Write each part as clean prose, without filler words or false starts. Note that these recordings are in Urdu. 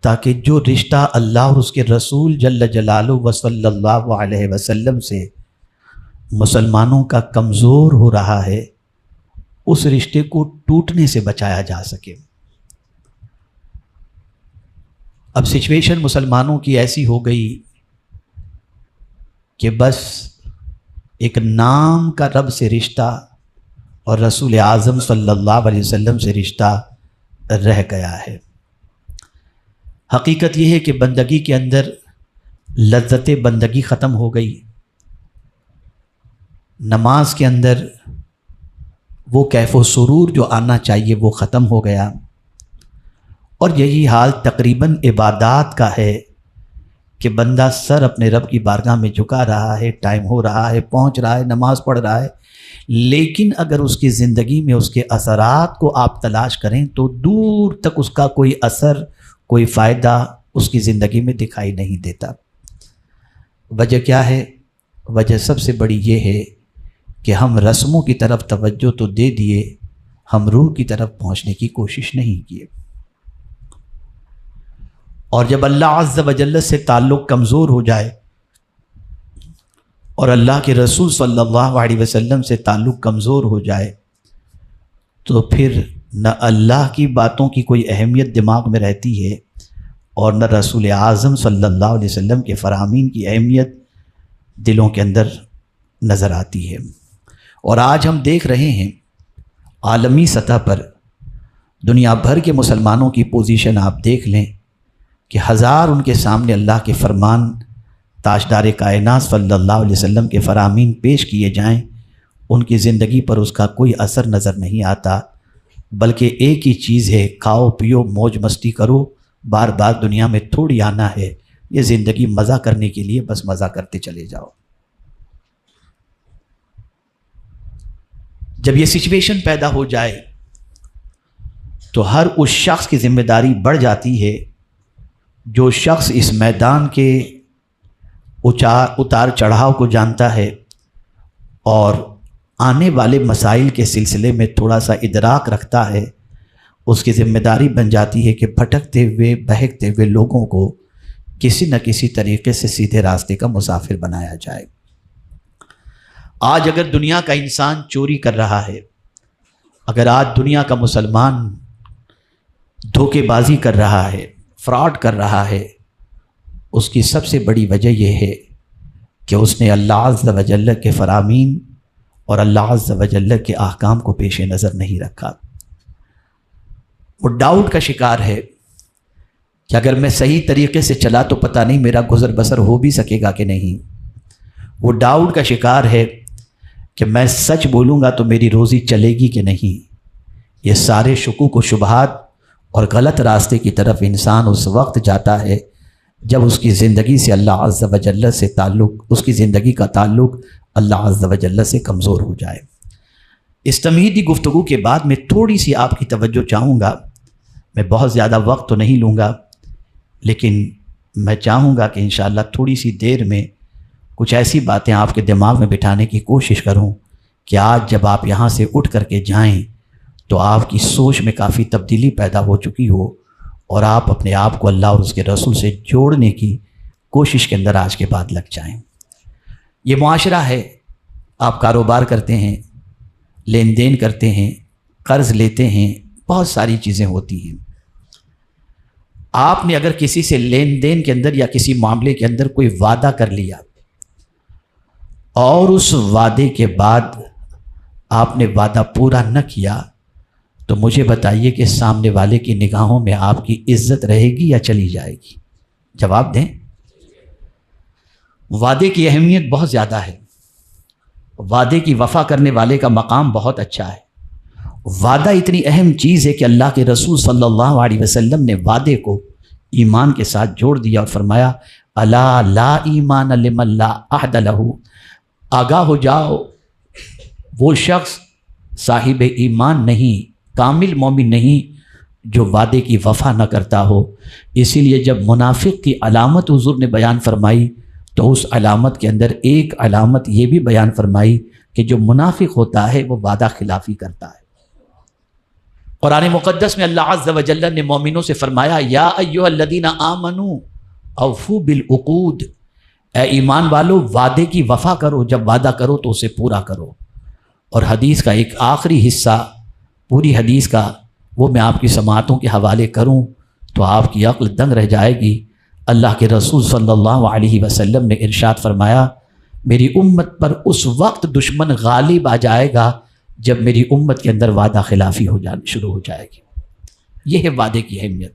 تاکہ جو رشتہ اللہ اور اس کے رسول جل جلالہ و صلی اللہ علیہ وسلم سے مسلمانوں کا کمزور ہو رہا ہے اس رشتے کو ٹوٹنے سے بچایا جا سکے۔ اب سچویشن مسلمانوں کی ایسی ہو گئی کہ بس ایک نام کا رب سے رشتہ اور رسول اعظم صلی اللہ علیہ وسلم سے رشتہ رہ گیا ہے۔ حقیقت یہ ہے کہ بندگی کے اندر لذت بندگی ختم ہو گئی، نماز کے اندر وہ کیف و سرور جو آنا چاہیے وہ ختم ہو گیا، اور یہی حال تقریباً عبادات کا ہے کہ بندہ سر اپنے رب کی بارگاہ میں جھکا رہا ہے، ٹائم ہو رہا ہے، پہنچ رہا ہے، نماز پڑھ رہا ہے، لیکن اگر اس کی زندگی میں اس کے اثرات کو آپ تلاش کریں تو دور تک اس کا کوئی اثر، کوئی فائدہ اس کی زندگی میں دکھائی نہیں دیتا۔ وجہ کیا ہے؟ وجہ سب سے بڑی یہ ہے کہ ہم رسموں کی طرف توجہ تو دے دیے، ہم روح کی طرف پہنچنے کی کوشش نہیں کیے۔ اور جب اللہ عز و جل سے تعلق کمزور ہو جائے اور اللہ کے رسول صلی اللہ علیہ وسلم سے تعلق کمزور ہو جائے تو پھر نہ اللہ کی باتوں کی کوئی اہمیت دماغ میں رہتی ہے اور نہ رسول اعظم صلی اللہ علیہ وسلم کے فرامین کی اہمیت دلوں کے اندر نظر آتی ہے۔ اور آج ہم دیکھ رہے ہیں عالمی سطح پر دنیا بھر کے مسلمانوں کی پوزیشن آپ دیکھ لیں کہ ہزار ان کے سامنے اللہ کے فرمان، تاجدار کائنات صلی اللہ علیہ وسلم کے فرامین پیش کیے جائیں، ان کی زندگی پر اس کا کوئی اثر نظر نہیں آتا، بلکہ ایک ہی چیز ہے، کھاؤ پیو موج مستی کرو، بار بار دنیا میں تھوڑی آنا ہے، یہ زندگی مزہ کرنے کے لیے بس مزہ کرتے چلے جاؤ۔ جب یہ سچویشن پیدا ہو جائے تو ہر اس شخص کی ذمہ داری بڑھ جاتی ہے جو شخص اس میدان کے اتار چڑھاؤ کو جانتا ہے اور آنے والے مسائل کے سلسلے میں تھوڑا سا ادراک رکھتا ہے، اس کی ذمہ داری بن جاتی ہے کہ بھٹکتے ہوئے بہکتے ہوئے لوگوں کو کسی نہ کسی طریقے سے سیدھے راستے کا مسافر بنایا جائے۔ آج اگر دنیا کا انسان چوری کر رہا ہے، اگر آج دنیا کا مسلمان دھوکے بازی کر رہا ہے، فراڈ کر رہا ہے، اس کی سب سے بڑی وجہ یہ ہے کہ اس نے اللہ عز و جل کے فرامین اور اللہ عز و جل کے احکام کو پیش نظر نہیں رکھا۔ وہ ڈاؤٹ کا شکار ہے کہ اگر میں صحیح طریقے سے چلا تو پتہ نہیں میرا گزر بسر ہو بھی سکے گا کہ نہیں۔ وہ ڈاؤٹ کا شکار ہے کہ میں سچ بولوں گا تو میری روزی چلے گی کہ نہیں۔ یہ سارے شکوک و شبہات اور غلط راستے کی طرف انسان اس وقت جاتا ہے جب اس کی زندگی سے اللہ عز و جل سے تعلق، اس کی زندگی کا تعلق اللہ عز و جل سے کمزور ہو جائے۔ اس تمہیدی گفتگو کے بعد میں تھوڑی سی آپ کی توجہ چاہوں گا، میں بہت زیادہ وقت تو نہیں لوں گا، لیکن میں چاہوں گا کہ انشاءاللہ تھوڑی سی دیر میں کچھ ایسی باتیں آپ کے دماغ میں بٹھانے کی کوشش کروں کہ آج جب آپ یہاں سے اٹھ کر کے جائیں تو آپ کی سوچ میں کافی تبدیلی پیدا ہو چکی ہو اور آپ اپنے آپ کو اللہ اور اس کے رسول سے جوڑنے کی کوشش کے اندر آج کے بعد لگ جائیں۔ یہ معاشرہ ہے، آپ کاروبار کرتے ہیں، لین دین کرتے ہیں، قرض لیتے ہیں، بہت ساری چیزیں ہوتی ہیں۔ آپ نے اگر کسی سے لین دین کے اندر یا کسی معاملے کے اندر کوئی وعدہ کر لیا اور اس وعدے کے بعد آپ نے وعدہ پورا نہ کیا تو مجھے بتائیے کہ سامنے والے کی نگاہوں میں آپ کی عزت رہے گی یا چلی جائے گی؟ جواب دیں۔ وعدے کی اہمیت بہت زیادہ ہے، وعدے کی وفا کرنے والے کا مقام بہت اچھا ہے۔ وعدہ اتنی اہم چیز ہے کہ اللہ کے رسول صلی اللہ علیہ وسلم نے وعدے کو ایمان کے ساتھ جوڑ دیا اور فرمایا الا لا ایمان لمن لا عہد لہ، آگاہ ہو جاؤ، وہ شخص صاحب ایمان نہیں، کامل مومن نہیں جو وعدے کی وفا نہ کرتا ہو۔ اسی لیے جب منافق کی علامت حضور نے بیان فرمائی تو اس علامت کے اندر ایک علامت یہ بھی بیان فرمائی کہ جو منافق ہوتا ہے وہ وعدہ خلافی کرتا ہے۔ قرآن مقدس میں اللہ عز و جل نے مومنوں سے فرمایا یا ایھا الذین آمنوا اوفوا بالعقود، اے ایمان والو وعدے کی وفا کرو، جب وعدہ کرو تو اسے پورا کرو۔ اور حدیث کا ایک آخری حصہ پوری حدیث کا وہ میں آپ کی سماعتوں کے حوالے کروں تو آپ کی عقل دنگ رہ جائے گی۔ اللہ کے رسول صلی اللہ علیہ وسلم نے ارشاد فرمایا میری امت پر اس وقت دشمن غالب آ جائے گا جب میری امت کے اندر وعدہ خلافی شروع ہو جائے گی۔ یہ ہے وعدے کی اہمیت۔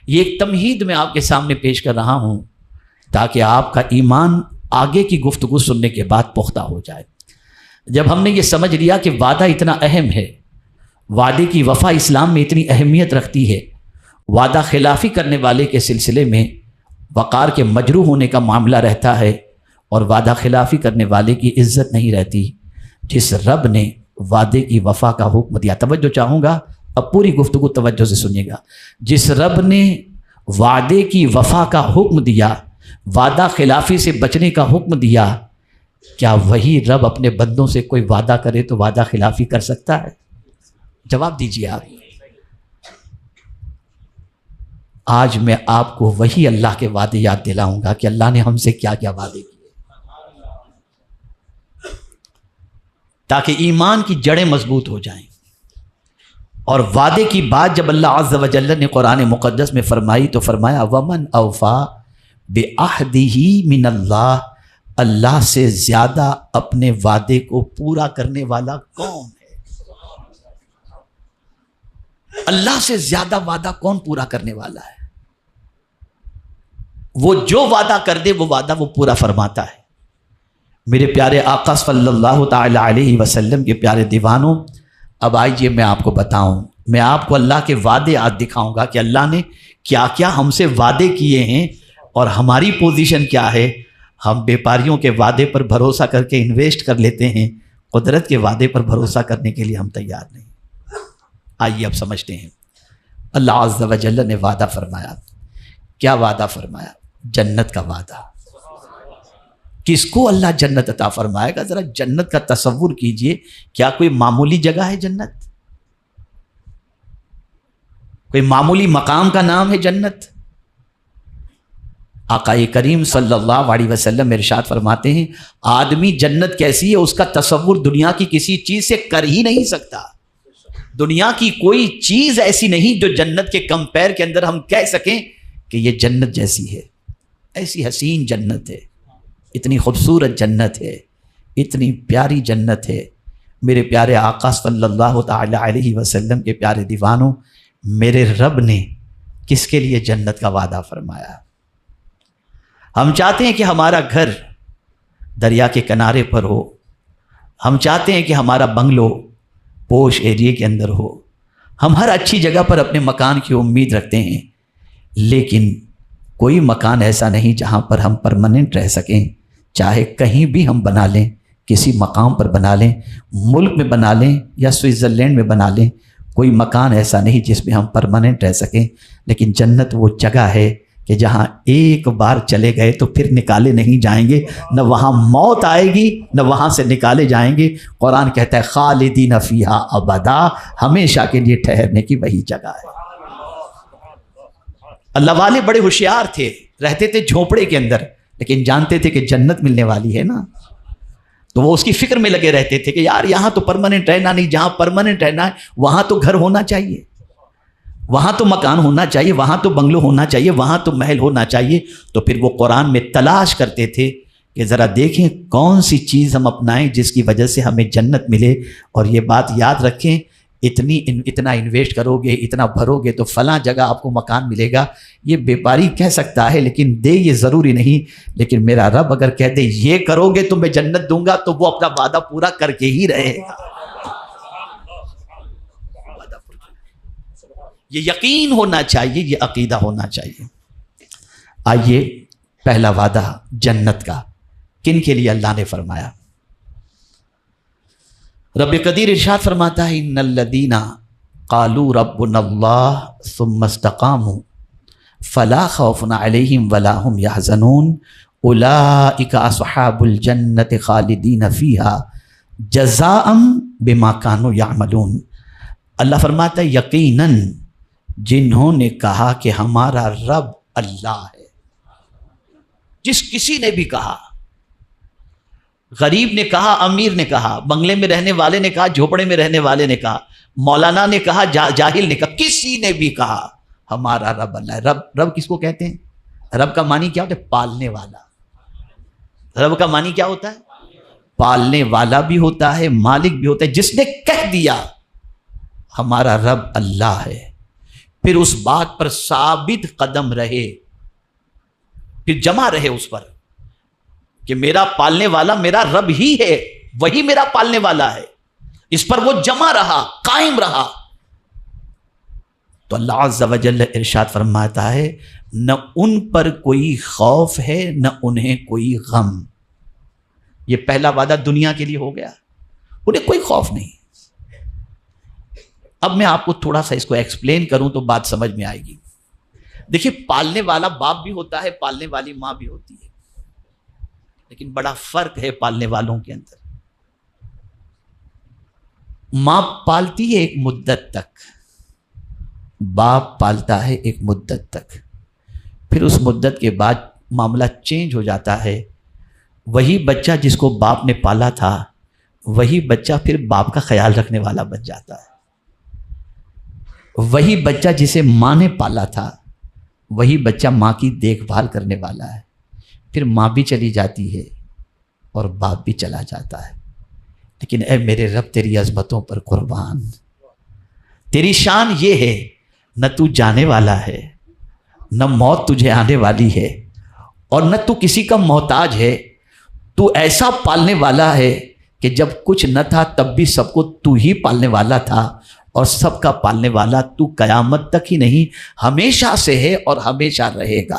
یہ ایک تمہید میں آپ کے سامنے پیش کر رہا ہوں تاکہ آپ کا ایمان آگے کی گفتگو سننے کے بعد پختہ ہو جائے۔ جب ہم نے یہ سمجھ لیا کہ وعدہ اتنا اہم ہے، وعدے کی وفا اسلام میں اتنی اہمیت رکھتی ہے، وعدہ خلافی کرنے والے کے سلسلے میں وقار کے مجروح ہونے کا معاملہ رہتا ہے اور وعدہ خلافی کرنے والے کی عزت نہیں رہتی۔ جس رب نے وعدے کی وفا کا حکم دیا، توجہ چاہوں گا، اب پوری گفتگو توجہ سے سنیے گا، جس رب نے وعدے کی وفا کا حکم دیا، وعدہ خلافی سے بچنے کا حکم دیا، کیا وہی رب اپنے بندوں سے کوئی وعدہ کرے تو وعدہ خلافی کر سکتا ہے؟ جواب دیجیے آپ۔ آج میں آپ کو وہی اللہ کے وعدے یاد دلاؤں گا کہ اللہ نے ہم سے کیا کیا وعدے کیے، تاکہ ایمان کی جڑیں مضبوط ہو جائیں۔ اور وعدے کی بات جب اللہ عز و جل نے قرآن مقدس میں فرمائی تو فرمایا وَمَنْ أَوْفَى بِعَهْدِهِ مِنَ اللَّهِ، اللہ سے زیادہ اپنے وعدے کو پورا کرنے والا کون ہے؟ اللہ سے زیادہ وعدہ کون پورا کرنے والا ہے؟ وہ جو وعدہ کر دے وہ وعدہ وہ پورا فرماتا ہے۔ میرے پیارے آقا صلی اللہ تعالی علیہ وسلم کے پیارے دیوانوں، اب آئیے میں آپ کو بتاؤں، میں آپ کو اللہ کے وعدے آج دکھاؤں گا کہ اللہ نے کیا کیا ہم سے وعدے کیے ہیں اور ہماری پوزیشن کیا ہے۔ ہم بیپاریوں کے وعدے پر بھروسہ کر کے انویسٹ کر لیتے ہیں، قدرت کے وعدے پر بھروسہ کرنے کے لیے ہم تیار نہیں۔ آئیے اب سمجھتے ہیں۔ اللہ عز و جل نے وعدہ فرمایا، کیا وعدہ فرمایا؟ جنت کا وعدہ۔ کس کو اللہ جنت عطا فرمائے گا؟ ذرا جنت کا تصور کیجئے، کیا کوئی معمولی جگہ ہے جنت؟ کوئی معمولی مقام کا نام ہے جنت؟ آقا کریم صلی اللہ علیہ وسلم ارشاد فرماتے ہیں آدمی جنت کیسی ہے اس کا تصور دنیا کی کسی چیز سے کر ہی نہیں سکتا۔ دنیا کی کوئی چیز ایسی نہیں جو جنت کے کمپیر کے اندر ہم کہہ سکیں کہ یہ جنت جیسی ہے۔ ایسی حسین جنت ہے، اتنی خوبصورت جنت ہے، اتنی پیاری جنت ہے۔ میرے پیارے آقا صلی اللہ تعالی علیہ وسلم کے پیارے دیوانوں، میرے رب نے کس کے لیے جنت کا وعدہ فرمایا؟ ہم چاہتے ہیں کہ ہمارا گھر دریا کے کنارے پر ہو، ہم چاہتے ہیں کہ ہمارا بنگلو پوش ایریے کے اندر ہو، ہم ہر اچھی جگہ پر اپنے مکان کی امید رکھتے ہیں، لیکن کوئی مکان ایسا نہیں جہاں پر ہم پرماننٹ رہ سکیں۔ چاہے کہیں بھی ہم بنا لیں، کسی مقام پر بنا لیں، ملک میں بنا لیں یا سوئٹزرلینڈ میں بنا لیں، کوئی مکان ایسا نہیں جس میں ہم پرماننٹ رہ سکیں۔ لیکن جنت وہ جگہ ہے کہ جہاں ایک بار چلے گئے تو پھر نکالے نہیں جائیں گے، نہ وہاں موت آئے گی نہ وہاں سے نکالے جائیں گے۔ قرآن کہتا ہے خالدین فیہا ابدا، ہمیشہ کے لیے ٹھہرنے کی وہی جگہ ہے۔ اللہ والے بڑے ہوشیار تھے، رہتے تھے جھونپڑے کے اندر، لیکن جانتے تھے کہ جنت ملنے والی ہے نا، تو وہ اس کی فکر میں لگے رہتے تھے کہ یار یہاں تو پرماننٹ رہنا نہیں، جہاں پرماننٹ رہنا ہے وہاں تو گھر ہونا چاہیے، وہاں تو مکان ہونا چاہیے، وہاں تو بنگلو ہونا چاہیے، وہاں تو محل ہونا چاہیے۔ تو پھر وہ قرآن میں تلاش کرتے تھے کہ ذرا دیکھیں کون سی چیز ہم اپنائیں جس کی وجہ سے ہمیں جنت ملے۔ اور یہ بات یاد رکھیں، اتنا انویسٹ کرو گے، اتنا بھرو گے تو فلاں جگہ آپ کو مکان ملے گا، یہ بیپاری کہہ سکتا ہے لیکن دے یہ ضروری نہیں۔ لیکن میرا رب اگر کہہ دے یہ کرو گے تو میں جنت دوں گا تو وہ اپنا وعدہ پورا کر کے ہی رہے گا۔ یہ یقین ہونا چاہیے، یہ عقیدہ ہونا چاہیے۔ آئیے پہلا وعدہ جنت کا کن کے لیے اللہ نے فرمایا؟ رب قدیر ارشاد فرماتا ہے ان الذین قالوا ربنا اللہ ثم استقاموا فلا خوف علیہم ولا هم يحزنون اولئک اصحاب الجنة خالدین فیہا جزاء بما كانوا یعملون۔ اللہ فرماتا ہے یقیناً جنہوں نے کہا کہ ہمارا رب اللہ ہے، جس کسی نے بھی کہا، غریب نے کہا، امیر نے کہا، بنگلے میں رہنے والے نے کہا، جھوپڑے میں رہنے والے نے کہا، مولانا نے کہا، جاہل نے کہا، کسی نے بھی کہا ہمارا رب اللہ ہے۔ رب کس کو کہتے ہیں؟ رب کا معنی کیا ہوتا ہے؟ پالنے والا۔ رب کا معنی کیا ہوتا ہے؟ پالنے والا بھی ہوتا ہے، مالک بھی ہوتا ہے۔ جس نے کہہ دیا ہمارا رب اللہ ہے، پھر اس بات پر ثابت قدم رہے، پھر جمع رہے اس پر کہ میرا پالنے والا میرا رب ہی ہے، وہی میرا پالنے والا ہے، اس پر وہ جمع رہا، قائم رہا، تو اللہ عز و جل ارشاد فرماتا ہے نہ ان پر کوئی خوف ہے نہ انہیں کوئی غم۔ یہ پہلا وعدہ دنیا کے لیے ہو گیا، انہیں کوئی خوف نہیں۔ اب میں آپ کو تھوڑا سا اس کو ایکسپلین کروں تو بات سمجھ میں آئے گی۔ دیکھیے، پالنے والا باپ بھی ہوتا ہے، پالنے والی ماں بھی ہوتی ہے، لیکن بڑا فرق ہے پالنے والوں کے اندر۔ ماں پالتی ہے ایک مدت تک، باپ پالتا ہے ایک مدت تک، پھر اس مدت کے بعد معاملہ چینج ہو جاتا ہے۔ وہی بچہ جس کو باپ نے پالا تھا، وہی بچہ پھر باپ کا خیال رکھنے والا بن جاتا ہے۔ وہی بچہ جسے ماں نے پالا تھا، وہی بچہ ماں کی دیکھ بھال کرنے والا ہے۔ پھر ماں بھی چلی جاتی ہے اور باپ بھی چلا جاتا ہے، لیکن اے میرے رب تیری عظمتوں پر قربان، تیری شان یہ ہے نہ تو جانے والا ہے، نہ موت تجھے آنے والی ہے، اور نہ تو کسی کا محتاج ہے۔ تو ایسا پالنے والا ہے کہ جب کچھ نہ تھا تب بھی سب کو تو ہی پالنے والا تھا، اور سب کا پالنے والا تو قیامت تک ہی نہیں، ہمیشہ سے ہے اور ہمیشہ رہے گا۔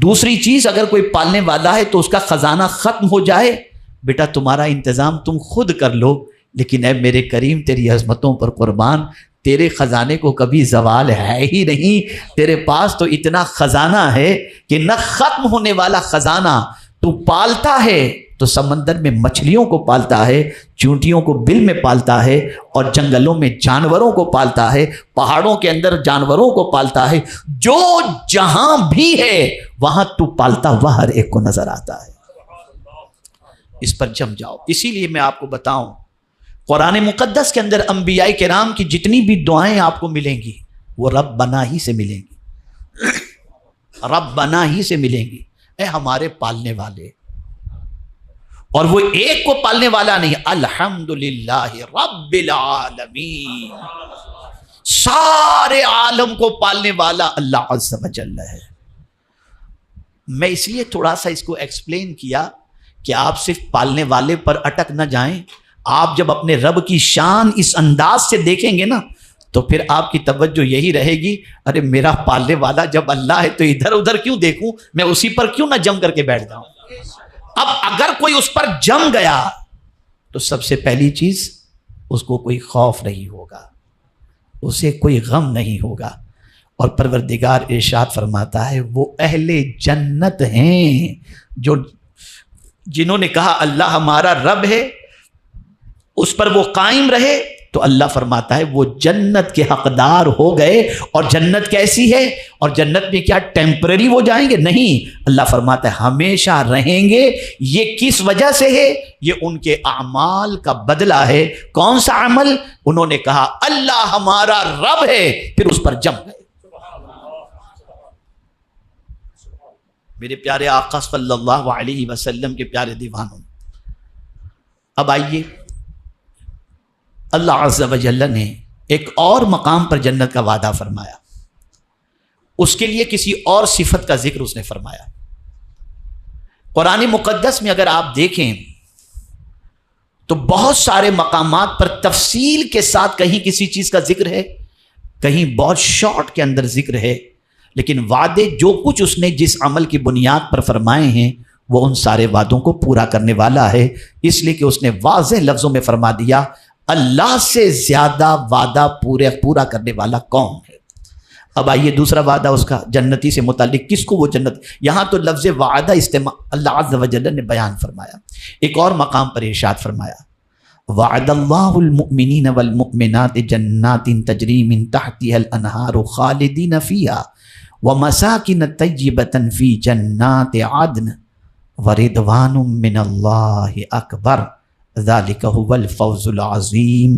دوسری چیز، اگر کوئی پالنے والا ہے تو اس کا خزانہ ختم ہو جائے، بیٹا تمہارا انتظام تم خود کر لو، لیکن اے میرے کریم تیری عظمتوں پر قربان، تیرے خزانے کو کبھی زوال ہے ہی نہیں۔ تیرے پاس تو اتنا خزانہ ہے کہ نہ ختم ہونے والا خزانہ۔ تو پالتا ہے تو سمندر میں مچھلیوں کو پالتا ہے، چونٹیوں کو بل میں پالتا ہے، اور جنگلوں میں جانوروں کو پالتا ہے، پہاڑوں کے اندر جانوروں کو پالتا ہے۔ جو جہاں بھی ہے وہاں تو پالتا ہوا ہر ایک کو نظر آتا ہے۔ اس پر جم جاؤ۔ اسی لیے میں آپ کو بتاؤں، قرآن مقدس کے اندر انبیاء کرام کی جتنی بھی دعائیں آپ کو ملیں گی وہ رب بنا ہی سے ملیں گی، رب بنا ہی سے ملیں گی۔ اے ہمارے پالنے والے، اور وہ ایک کو پالنے والا نہیں، الحمدللہ رب العالمین، سارے عالم کو پالنے والا اللہ عز و جل ہے۔ میں اس لیے تھوڑا سا اس کو ایکسپلین کیا کہ آپ صرف پالنے والے پر اٹک نہ جائیں۔ آپ جب اپنے رب کی شان اس انداز سے دیکھیں گے نا تو پھر آپ کی توجہ یہی رہے گی، ارے میرا پالنے والا جب اللہ ہے تو ادھر ادھر کیوں دیکھوں، میں اسی پر کیوں نہ جم کر کے بیٹھ جاؤں۔ اب اگر کوئی اس پر جم گیا تو سب سے پہلی چیز، اس کو کوئی خوف نہیں ہوگا، اسے کوئی غم نہیں ہوگا، اور پروردگار ارشاد فرماتا ہے وہ اہل جنت ہیں جنہوں نے کہا اللہ ہمارا رب ہے، اس پر وہ قائم رہے، تو اللہ فرماتا ہے وہ جنت کے حقدار ہو گئے۔ اور جنت کیسی ہے؟ اور جنت میں کیا ٹیمپرری وہ جائیں گے؟ نہیں، اللہ فرماتا ہے ہمیشہ رہیں گے۔ یہ کس وجہ سے ہے؟ یہ ان کے اعمال کا بدلہ ہے۔ کون سا عمل؟ انہوں نے کہا اللہ ہمارا رب ہے، پھر اس پر جم گئے۔ میرے پیارے آقا صلی اللہ علیہ وسلم کے پیارے دیوانوں، اب آئیے، اللہ عز و جل نے ایک اور مقام پر جنت کا وعدہ فرمایا، اس کے لیے کسی اور صفت کا ذکر اس نے فرمایا۔ قرآن مقدس میں اگر آپ دیکھیں تو بہت سارے مقامات پر تفصیل کے ساتھ کہیں کسی چیز کا ذکر ہے، کہیں بہت شارٹ کے اندر ذکر ہے، لیکن وعدے جو کچھ اس نے جس عمل کی بنیاد پر فرمائے ہیں وہ ان سارے وعدوں کو پورا کرنے والا ہے، اس لیے کہ اس نے واضح لفظوں میں فرما دیا اللہ سے زیادہ وعدہ پورا کرنے والا کون ہے۔ اب آئیے دوسرا وعدہ اس کا جنتی سے متعلق، کس کو وہ جنت، یہاں تو لفظ وعدہ استعمال اللہ عز و جل نے بیان فرمایا۔ ایک اور مقام پر ارشاد فرمایا وعد اللہ المؤمنین والمؤمنات جنات تجری من تحتها الانہار خالدین فیہا ومساکن طیبۃ فی جنات عدن ورضوان من اللہ اکبر ذالک هو الفوز العظیم۔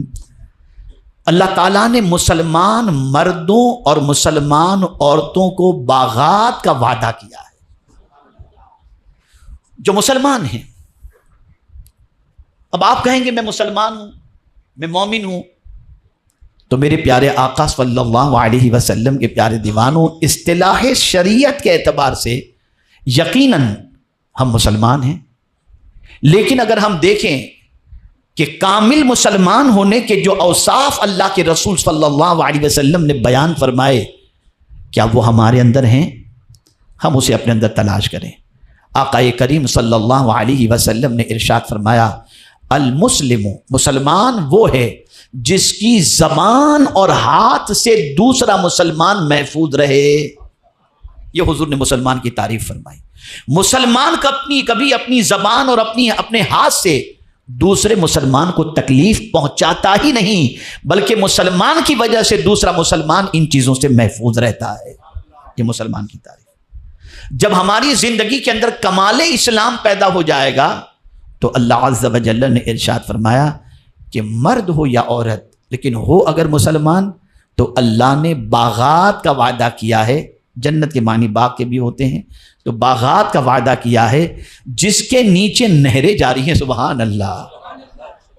اللہ تعالیٰ نے مسلمان مردوں اور مسلمان عورتوں کو باغات کا وعدہ کیا ہے، جو مسلمان ہیں۔ اب آپ کہیں گے میں مسلمان ہوں، میں مومن ہوں، تو میرے پیارے آقا صلی اللہ علیہ وسلم کے پیارے دیوانوں، اصطلاح شریعت کے اعتبار سے یقیناً ہم مسلمان ہیں، لیکن اگر ہم دیکھیں کہ کامل مسلمان ہونے کے جو اوصاف اللہ کے رسول صلی اللہ علیہ وسلم نے بیان فرمائے، کیا وہ ہمارے اندر ہیں؟ ہم اسے اپنے اندر تلاش کریں۔ آقا کریم صلی اللہ علیہ وسلم نے ارشاد فرمایا، المسلم، مسلمان وہ ہے جس کی زبان اور ہاتھ سے دوسرا مسلمان محفوظ رہے۔ یہ حضور نے مسلمان کی تعریف فرمائی۔ مسلمان کبھی اپنی زبان اور اپنے ہاتھ سے دوسرے مسلمان کو تکلیف پہنچاتا ہی نہیں، بلکہ مسلمان کی وجہ سے دوسرا مسلمان ان چیزوں سے محفوظ رہتا ہے۔ یہ مسلمان کی تعریف۔ جب ہماری زندگی کے اندر کمال اسلام پیدا ہو جائے گا تو اللہ عز و جل نے ارشاد فرمایا کہ مرد ہو یا عورت، لیکن ہو اگر مسلمان، تو اللہ نے باغات کا وعدہ کیا ہے۔ جنت کے معنی باغ کے بھی ہوتے ہیں، تو باغات کا وعدہ کیا ہے جس کے نیچے نہریں جاری ہیں۔ سبحان اللہ،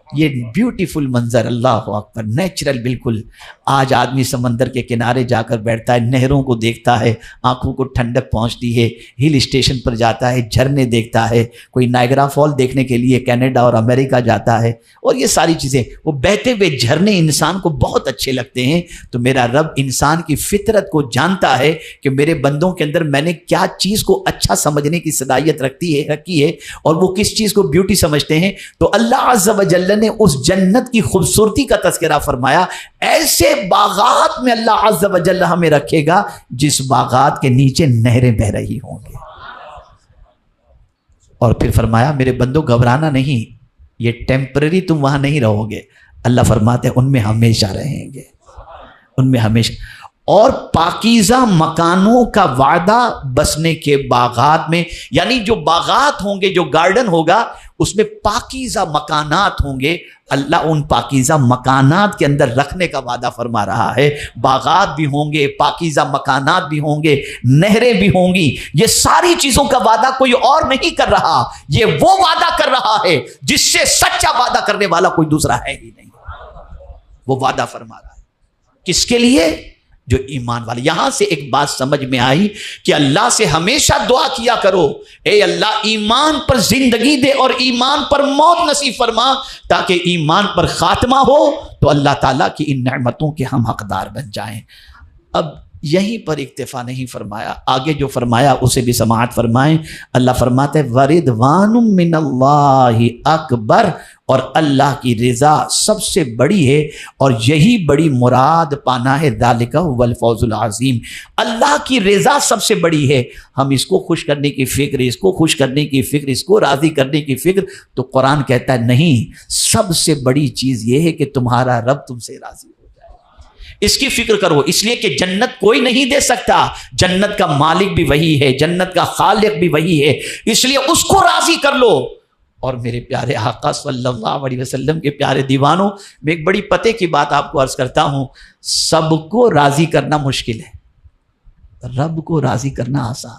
یہ بیوٹیفل منظر، اللہ اکبر، نیچرل بالکل۔ آج آدمی سمندر کے کنارے جا کر بیٹھتا ہے، نہروں کو دیکھتا ہے، آنکھوں کو ٹھنڈک پہنچتی ہے، ہل اسٹیشن پر جاتا ہے، جھرنے دیکھتا ہے، کوئی نائگرا فال دیکھنے کے لیے کینیڈا اور امریکہ جاتا ہے، اور یہ ساری چیزیں، وہ بہتے ہوئے جھرنے انسان کو بہت اچھے لگتے ہیں۔ تو میرا رب انسان کی فطرت کو جانتا ہے کہ میرے بندوں کے اندر میں نے کیا چیز کو اچھا سمجھنے کی صلاحیت رکھی ہے اور وہ کس چیز کو بیوٹی سمجھتے ہیں۔ تو اللہ عز و جل نے اس جنت کی خوبصورتی کا تذکرہ فرمایا، ایسے باغات میں اللہ عز و جل ہمیں رکھے گا جس باغات کے نیچے نہریں بہ رہی ہوں گے۔ اور پھر فرمایا میرے بندوں گھبرانا نہیں، یہ ٹیمپرری تم وہاں نہیں رہو گے، اللہ فرماتے ہیں ان میں ہمیشہ رہیں گے، ان میں ہمیشہ۔ اور پاکیزہ مکانوں کا وعدہ بسنے کے باغات میں، یعنی جو باغات ہوں گے، جو گارڈن ہوگا، اس میں پاکیزہ مکانات ہوں گے۔ اللہ ان پاکیزہ مکانات کے اندر رکھنے کا وعدہ فرما رہا ہے۔ باغات بھی ہوں گے، پاکیزہ مکانات بھی ہوں گے، نہریں بھی ہوں گی۔ یہ ساری چیزوں کا وعدہ کوئی اور نہیں کر رہا، یہ وہ وعدہ کر رہا ہے جس سے سچا وعدہ کرنے والا کوئی دوسرا ہے ہی نہیں۔ وہ وعدہ فرما رہا ہے کس کے لیے؟ جو ایمان والے۔ یہاں سے ایک بات سمجھ میں آئی کہ اللہ سے ہمیشہ دعا کیا کرو، اے اللہ ایمان پر زندگی دے اور ایمان پر موت نصیب فرما، تاکہ ایمان پر خاتمہ ہو تو اللہ تعالیٰ کی ان نعمتوں کے ہم حقدار بن جائیں۔ اب یہیں پر اکتفا نہیں فرمایا، آگے جو فرمایا اسے بھی سماعت فرمائیں۔ اللہ فرماتا ہے وَرِضْوَانٌ مِّنَ اللَّهِ اکبر، اور اللہ کی رضا سب سے بڑی ہے، اور یہی بڑی مراد پانا ہے، ذالک هو الفوز العظیم۔ اللہ کی رضا سب سے بڑی ہے۔ ہم اس کو خوش کرنے کی فکر، اس کو خوش کرنے کی فکر، اس کو راضی کرنے کی فکر، تو قرآن کہتا ہے نہیں، سب سے بڑی چیز یہ ہے کہ تمہارا رب تم سے راضی ہو جائے، اس کی فکر کرو۔ اس لیے کہ جنت کوئی نہیں دے سکتا، جنت کا مالک بھی وہی ہے، جنت کا خالق بھی وہی ہے، اس لیے اس کو راضی کر لو۔ اور میرے پیارے آقا صلی اللہ علیہ وسلم کے پیارے دیوانوں، میں ایک بڑی پتے کی بات آپ کو عرض کرتا ہوں، سب کو راضی کرنا مشکل ہے، رب کو راضی کرنا آسان۔